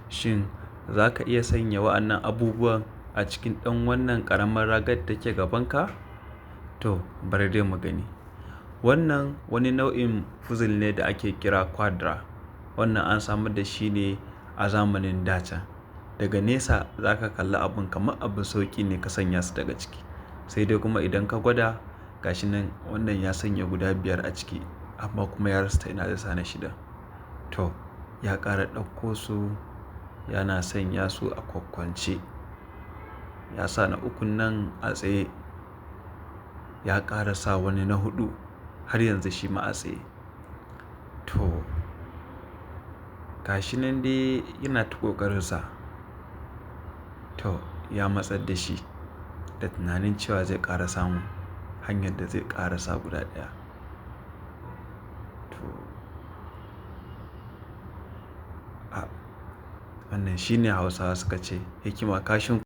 Shin za ka iya sanya wa'annan abubuwan a cikin ɗan wannan ƙaramar ragar da take gabanka? To, bari dai mu gani. Wannan wani nau'in puzzle ne da ake kira quadra. Wannan an samar da shi ne a zamanin da can. Daga nesa za ka kalli abun kamar abin sauƙi ne ka sanya su daga ciki. Sai dai kuma idan ka gwada, gashi nan wannan ya sanya guda 5 a ciki amma kuma ya rasa ta ina zai sa na shida. To, ya ƙara ɗauko su yana sanya su a kwakkwance. Ya sa na ukun nan a tsaye. Ya ƙara sa wani na huɗu har yanzu shi ma a tsaye. To, gashi nan dai yana ta ƙoƙarinsa. To, ya matsar da shi da tunanin cewa zai ƙara samun hanyar da zai ƙara sa guda ɗaya. To, wannan shine Hausawa suka ce hikima kashin.